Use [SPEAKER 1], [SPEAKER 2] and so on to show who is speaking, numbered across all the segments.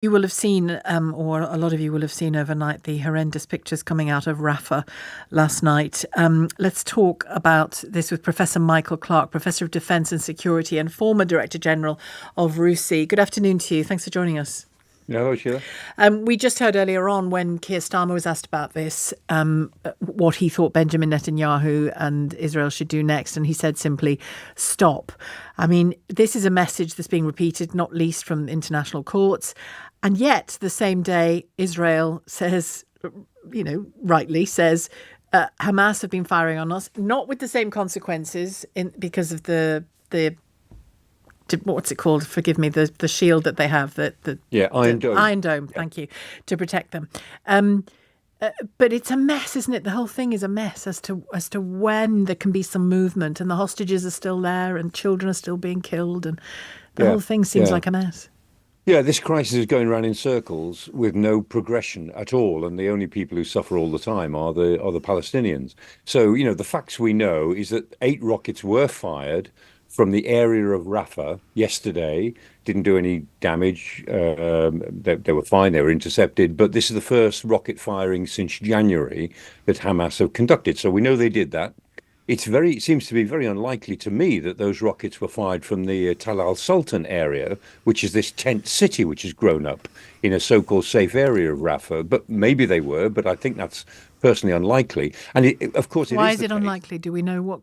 [SPEAKER 1] You will have seen, or a lot of you will have seen overnight, the horrendous pictures coming out of Rafah last night. Let's talk about this with Professor Michael Clark, Professor of Defence and Security and former Director General of RUSI. Good afternoon to you. Thanks for joining us.
[SPEAKER 2] Hello, Sheila.
[SPEAKER 1] We just heard earlier on when Keir Starmer was asked about this, what he thought Benjamin Netanyahu and Israel should do next. And he said simply, stop. I mean, this is a message that's being repeated, not least from international courts. And yet the same day, Israel says, rightly says, Hamas have been firing on us, not with the same consequences because of the what's it called? Forgive me, the shield that they have,
[SPEAKER 2] Iron Dome.
[SPEAKER 1] Iron Dome, thank you, to protect them. But it's a mess, isn't it? The whole thing is a mess as to when there can be some movement, and the hostages are still there, and children are still being killed, and the whole thing seems like a mess.
[SPEAKER 2] Yeah, this crisis is going around in circles with no progression at all, and the only people who suffer all the time are the Palestinians. So, the facts we know is that 8 rockets were fired from the area of Rafah yesterday. Didn't do any damage. They were fine. They were intercepted. But this is the first rocket firing since January that Hamas have conducted. So we know they did that. It seems to be very unlikely to me that those rockets were fired from the Tal al-Sultan area, which is this tent city which has grown up in a so-called safe area of Rafah. But maybe they were, but I think that's personally unlikely. And of course,
[SPEAKER 1] why is it unlikely? Do we know what?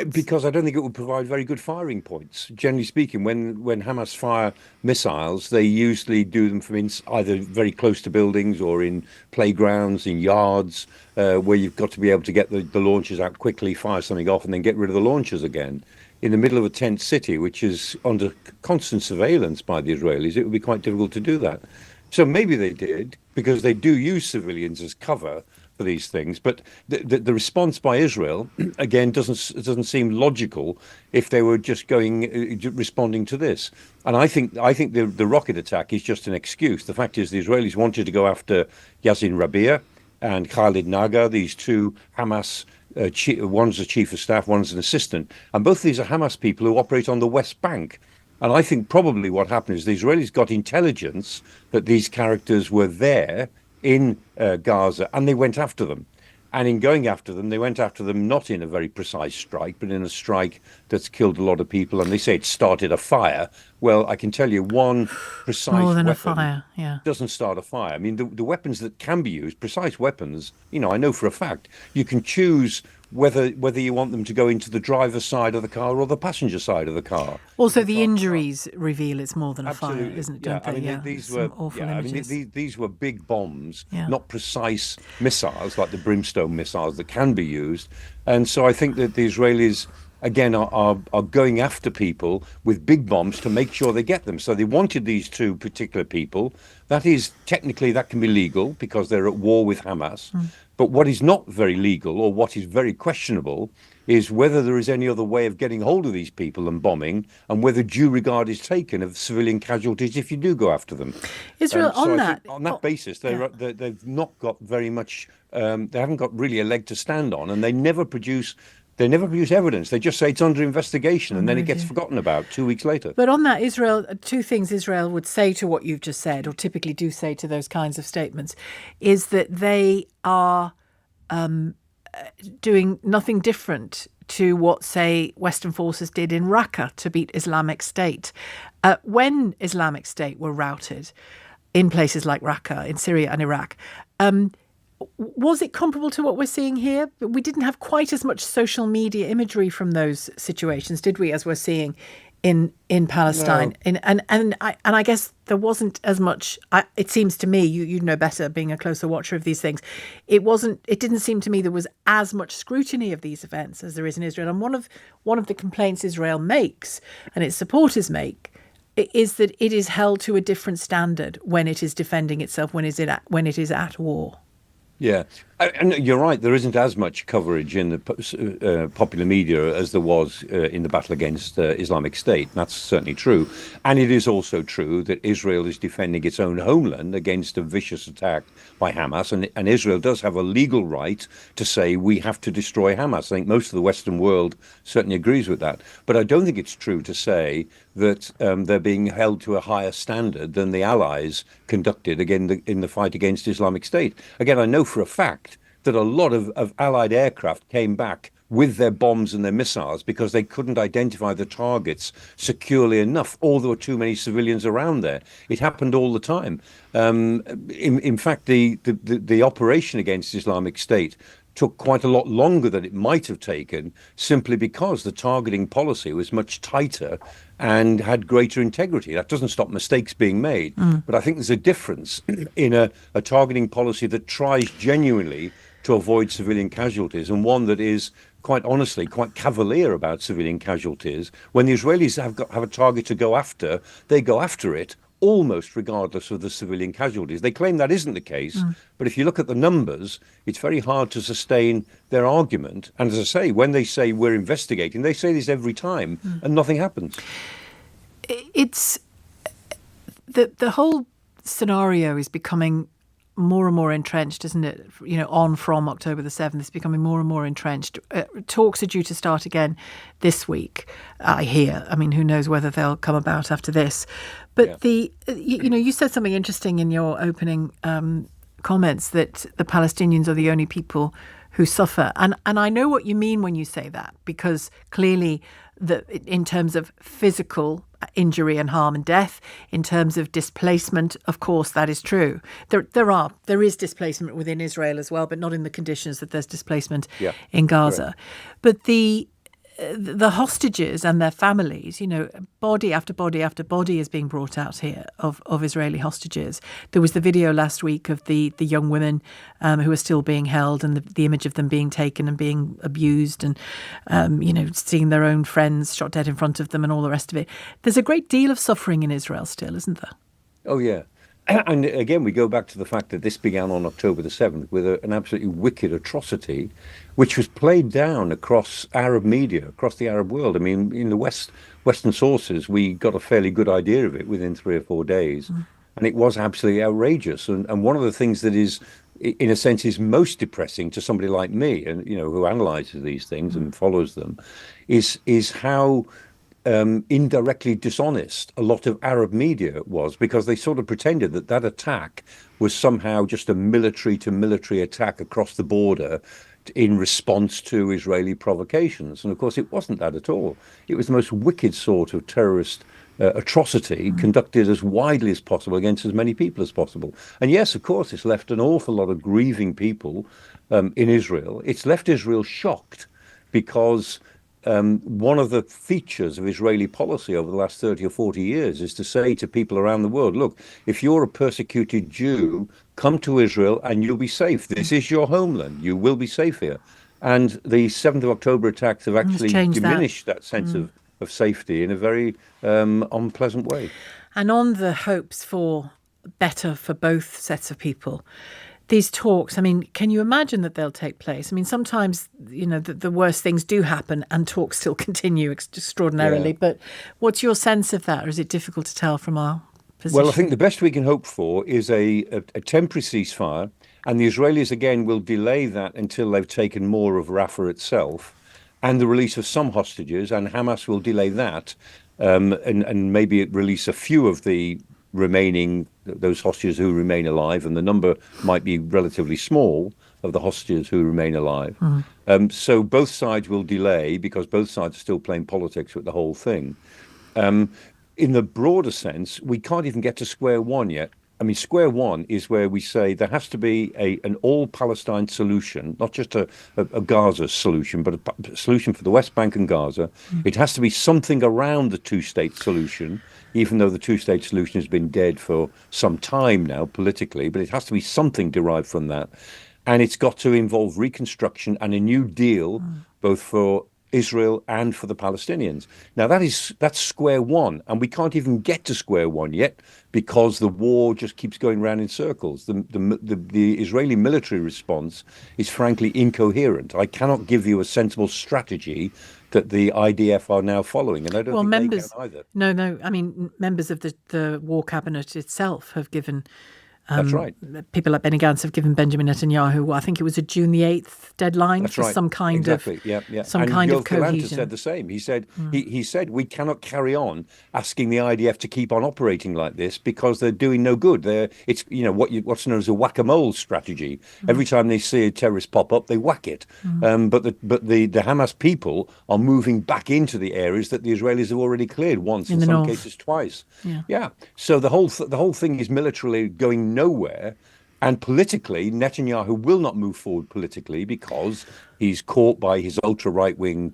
[SPEAKER 2] Because I don't think it would provide very good firing points. Generally speaking, when Hamas fire missiles, they usually do them from either very close to buildings or in playgrounds, in yards, where you've got to be able to get the launchers out quickly, fire something off, and then get rid of the launchers again. In the middle of a tent city, which is under constant surveillance by the Israelis, it would be quite difficult to do that. So maybe they did, because they do use civilians as cover for these things. But the response by Israel, again, doesn't seem logical if they were just responding to this. And I think the rocket attack is just an excuse. The fact is the Israelis wanted to go after Yassin Rabia and Khalid Naga, these two Hamas, one's a chief of staff, one's an assistant. And both of these are Hamas people who operate on the West Bank. And I think probably what happened is the Israelis got intelligence that these characters were there in Gaza, and they went after them. And in going after them, they went after them not in a very precise strike, but in a strike that's killed a lot of people. And they say it started a fire. Well, I can tell you one precise
[SPEAKER 1] more than
[SPEAKER 2] weapon
[SPEAKER 1] a fire,
[SPEAKER 2] doesn't start a fire. I mean, the weapons that can be used, precise weapons, I know for a fact, you can choose whether you want them to go into the driver's side of the car or the passenger side of the car.
[SPEAKER 1] Also, the injuries reveal it's more than a
[SPEAKER 2] Absolutely.
[SPEAKER 1] fire, isn't it?
[SPEAKER 2] Yeah,
[SPEAKER 1] Don't they?
[SPEAKER 2] these were
[SPEAKER 1] awful images.
[SPEAKER 2] these were big bombs, not precise missiles like the brimstone missiles that can be used. And so I think that the Israelis again are going after people with big bombs to make sure they get them. So they wanted these two particular people. That is technically that can be legal because they're at war with Hamas. But what is not very legal, or what is very questionable, is whether there is any other way of getting hold of these people and bombing, and whether due regard is taken of civilian casualties if you do go after them.
[SPEAKER 1] Israel,
[SPEAKER 2] on
[SPEAKER 1] that
[SPEAKER 2] basis, they've not got very much. They haven't got really a leg to stand on, and they never produce. They never produce evidence. They just say it's under investigation, and then it gets forgotten about 2 weeks later.
[SPEAKER 1] But on that, Israel, two things Israel would say to what you've just said, or typically do say to those kinds of statements, is that they are doing nothing different to what, say, Western forces did in Raqqa to beat Islamic State. When Islamic State were routed in places like Raqqa, in Syria and Iraq, was it comparable to what we're seeing here? We didn't have quite as much social media imagery from those situations, did we, as we're seeing in Palestine?
[SPEAKER 2] No.
[SPEAKER 1] And I guess there wasn't as much. It seems to me, you know better, being a closer watcher of these things. It didn't seem to me there was as much scrutiny of these events as there is in Israel. And one of the complaints Israel makes, and its supporters make, is that it is held to a different standard when it is defending itself, when it is at war.
[SPEAKER 2] Yeah, and you're right. There isn't as much coverage in the popular media as there was in the battle against Islamic State. That's certainly true. And it is also true that Israel is defending its own homeland against a vicious attack by Hamas. And Israel does have a legal right to say we have to destroy Hamas. I think most of the Western world certainly agrees with that. But I don't think it's true to say that they're being held to a higher standard than the Allies conducted again in the fight against Islamic State. Again, I know for a fact that a lot of Allied aircraft came back with their bombs and their missiles because they couldn't identify the targets securely enough, or there were too many civilians around there. It happened all the time. In fact, the operation against Islamic State took quite a lot longer than it might have taken, simply because the targeting policy was much tighter and had greater integrity. That doesn't stop mistakes being made, but I think there's a difference in a targeting policy that tries genuinely to avoid civilian casualties, and one that is quite honestly quite cavalier about civilian casualties. When the Israelis have a target to go after, they go after it almost regardless of the civilian casualties. They claim that isn't the case, but if you look at the numbers, it's very hard to sustain their argument. And as I say, when they say we're investigating, they say this every time, and nothing happens.
[SPEAKER 1] It's the whole scenario is becoming more and more entrenched, isn't it? On from October the 7th, it's becoming more and more entrenched. Talks are due to start again this week, I hear. I mean, who knows whether they'll come about after this. But you said something interesting in your opening comments, that the Palestinians are the only people who suffer. And I know what you mean when you say that, because clearly in terms of physical injury and harm and death, in terms of displacement, of course, that is true. There is displacement within Israel as well, but not in the conditions that there's displacement in Gaza.
[SPEAKER 2] Correct.
[SPEAKER 1] But the hostages and their families, body after body after body is being brought out here of Israeli hostages. There was the video last week of the young women who are still being held, and the image of them being taken and being abused, and seeing their own friends shot dead in front of them and all the rest of it. There's a great deal of suffering in Israel still, isn't there?
[SPEAKER 2] Oh, yeah. And again, we go back to the fact that this began on October the 7th with an absolutely wicked atrocity, which was played down across Arab media, across the Arab world. I mean, in the Western sources, we got a fairly good idea of it within 3 or 4 days. And it was absolutely outrageous. And one of the things that is, in a sense, is most depressing to somebody like me, and who analyzes these things and follows them, is how indirectly dishonest a lot of Arab media was, because they sort of pretended that attack was somehow just a military to military attack across the border in response to Israeli provocations. And of course, it wasn't that at all. It was the most wicked sort of terrorist atrocity conducted as widely as possible against as many people as possible. And yes, of course, it's left an awful lot of grieving people in Israel. It's left Israel shocked, because one of the features of Israeli policy over the last 30 or 40 years is to say to people around the world, look, if you're a persecuted Jew, come to Israel and you'll be safe. This is your homeland. You will be safe here. And the 7th of October attacks have actually diminished that sense of safety in a very unpleasant way. And
[SPEAKER 1] on the hopes for better for both sets of people, these talks, I mean, can you imagine that they'll take place? I mean, sometimes, the worst things do happen and talks still continue extraordinarily. Yeah. But what's your sense of that? Or is it difficult to tell from our position?
[SPEAKER 2] Well, I think the best we can hope for is a temporary ceasefire. And the Israelis, again, will delay that until they've taken more of Rafah itself, and the release of some hostages. And Hamas will delay that and maybe release a few of the remaining, those hostages who remain alive, and the number might be relatively small of the hostages who remain alive. So both sides will delay, because both sides are still playing politics with the whole thing. In the broader sense, we can't even get to square one yet. I mean, square one is where we say there has to be an all-Palestine solution, not just a Gaza solution, but a solution for the West Bank and Gaza. It has to be something around the two-state solution, even though the two-state solution has been dead for some time now politically, but it has to be something derived from that. And it's got to involve reconstruction and a new deal, both for Israel and for the Palestinians. Now, that's square one, and we can't even get to square one yet, because the war just keeps going round in circles. The Israeli military response is frankly incoherent. I cannot give you a sensible strategy that the IDF are now following, and I don't think they can either.
[SPEAKER 1] No. I mean, members of the war cabinet itself have given
[SPEAKER 2] That's right.
[SPEAKER 1] People like Benny Gantz have given Benjamin Netanyahu, I think it was a June the 8th deadline
[SPEAKER 2] That's
[SPEAKER 1] for
[SPEAKER 2] right.
[SPEAKER 1] some kind
[SPEAKER 2] Exactly.
[SPEAKER 1] of
[SPEAKER 2] Yeah.
[SPEAKER 1] some
[SPEAKER 2] And
[SPEAKER 1] kind of
[SPEAKER 2] Yoav Gallant has
[SPEAKER 1] cohesion.
[SPEAKER 2] said the same. He said he said we cannot carry on asking the IDF to keep on operating like this because they're doing no good. It's what's known as a whack-a-mole strategy. Every time they see a terrorist pop up, they whack it. But the Hamas people are moving back into the areas that the Israelis have already cleared once, in
[SPEAKER 1] the
[SPEAKER 2] some
[SPEAKER 1] north.
[SPEAKER 2] cases twice.
[SPEAKER 1] Yeah.
[SPEAKER 2] So the whole thing is militarily going nowhere. And politically, Netanyahu will not move forward politically because he's caught by his ultra right-wing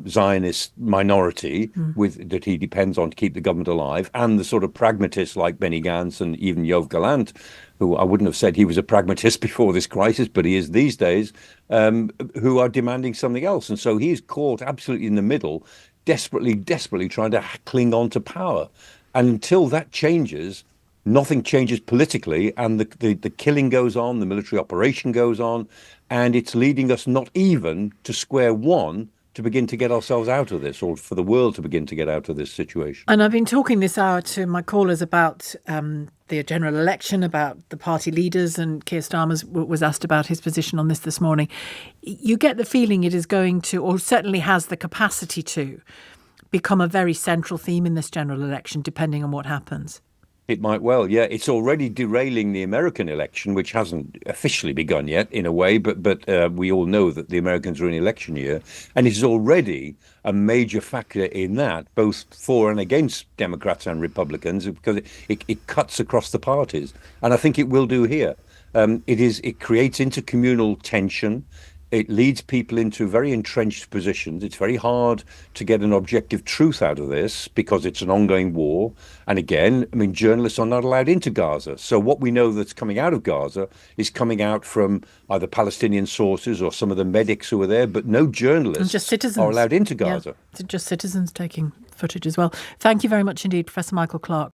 [SPEAKER 2] Zionist minority that he depends on to keep the government alive, and the sort of pragmatists like Benny Gantz and even Yoav Gallant, who I wouldn't have said he was a pragmatist before this crisis, but he is these days, who are demanding something else. And so he's caught absolutely in the middle, desperately trying to cling on to power. And until that changes, nothing changes politically, and the killing goes on, the military operation goes on, and it's leading us not even to square one to begin to get ourselves out of this, or for the world to begin to get out of this situation.
[SPEAKER 1] And I've been talking this hour to my callers about the general election, about the party leaders, and Keir Starmer was asked about his position on this morning. You get the feeling it is going to, or certainly has the capacity to, become a very central theme in this general election, depending on what happens.
[SPEAKER 2] It might well, yeah. It's already derailing the American election, which hasn't officially begun yet, in a way. But we all know that the Americans are in election year, and it is already a major factor in that, both for and against Democrats and Republicans, because it cuts across the parties, and I think it will do here. It creates intercommunal tension. It leads people into very entrenched positions. It's very hard to get an objective truth out of this because it's an ongoing war. And again, I mean, journalists are not allowed into Gaza. So what we know that's coming out of Gaza is coming out from either Palestinian sources or some of the medics who are there, but no journalists
[SPEAKER 1] just citizens
[SPEAKER 2] are allowed into Gaza.
[SPEAKER 1] Yeah, just citizens taking footage as well. Thank you very much indeed, Professor Michael Clarke.